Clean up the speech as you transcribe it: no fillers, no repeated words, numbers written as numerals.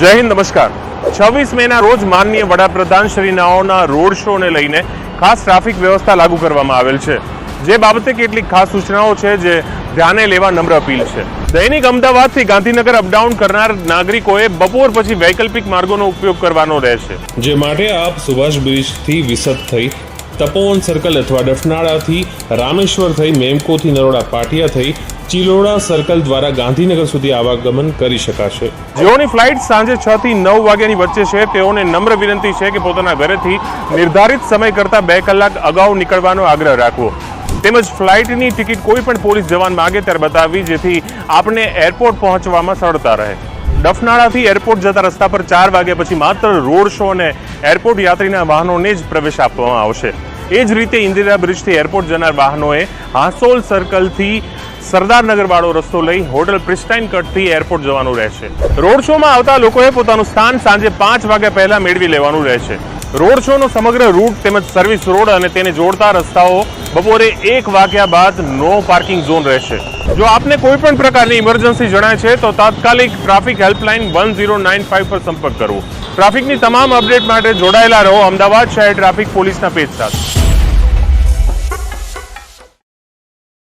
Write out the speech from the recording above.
જય હિન્દ, નમસ્કાર। 26 મેના રોજ માનનીય વડાપ્રધાન શ્રીનાઓના રોડ શોને લઈને ખાસ ટ્રાફિક વ્યવસ્થા લાગુ કરવામાં આવેલ છે, જે બાબતે કેટલીક ખાસ સૂચનાઓ છે જે ધ્યાને લેવા નમ્ર અપીલ છે। દૈનિક અમદાવાદથી ગાંધીનગર અપડાઉન કરનાર નાગરિકોએ બપોર પછી વૈકલ્પિક માર્ગોનો ઉપયોગ કરવાનો રહેશે, જે માટે આપ સુભાષ બ્રિજથી વિસદ થઈ તપોવન સર્કલ અથવા ડફનાળાથી રામેશ્વર થઈ મેમકોથી નરોડા પાટિયા થઈ ચિલોડા સર્કલ દ્વારા ગાંધીનગર સુધી આવાગમન કરી શકાશે। જેઓની ફ્લાઇટ સાંજે 6 થી 9 વાગ્યાની વચ્ચે છે તેઓને નમ્ર વિનંતી છે કે પોતાના ઘરેથી નિર્ધારિત સમય કરતાં 2 કલાક અગાઉ નીકળવાનો આગ્રહ રાખવો, તેમજ ફ્લાઇટની ટિકિટ કોઈ પણ પોલીસ જવાન માગે ત્યારે બતાવવી, જેથી આપને એરપોર્ટ પહોંચવામાં સરળતા રહે। ડફનાળાથી એરપોર્ટ જતા રસ્તા પર 4 વાગ્યા પછી માત્ર રોડ શો અને એરપોર્ટ યાત્રીના વાહનોને જ પ્રવેશ આપવામાં આવશે। એ જ રીતે ઇન્દિરા બ્રિજથી એરપોર્ટ જનાર વાહનોએ હાંસોલ સર્કલથી સરદારનગર વાળો રસ્તો લઈ હોટલ પ્રિસ્ટાઇન કટથી એરપોર્ટ જવાનું રહેશે। રોડ શોમાં આવતા લોકોએ પોતાનું સ્થાન સાંજે 5 વાગ્યા પહેલા મેળવી લેવાનું રહેશે। રોડ શોનો સમગ્ર રૂટ તેમજ સર્વિસ રોડ અને તેને જોડતા રસ્તાઓ બપોરે 1 વાગ્યા બાદ નો પાર્કિંગ ઝોન રહેશે। જો આપને કોઈ પણ પ્રકારની ઇમરજન્સી જણાય છે તો તાત્કાલિક ટ્રાફિક હેલ્પલાઇન 1095 પર સંપર્ક કરવો। ટ્રાફિકની તમામ અપડેટ માટે જોડાયેલા રહો અમદાવાદ શહેર ટ્રાફિક પોલીસના પેજ સાથે।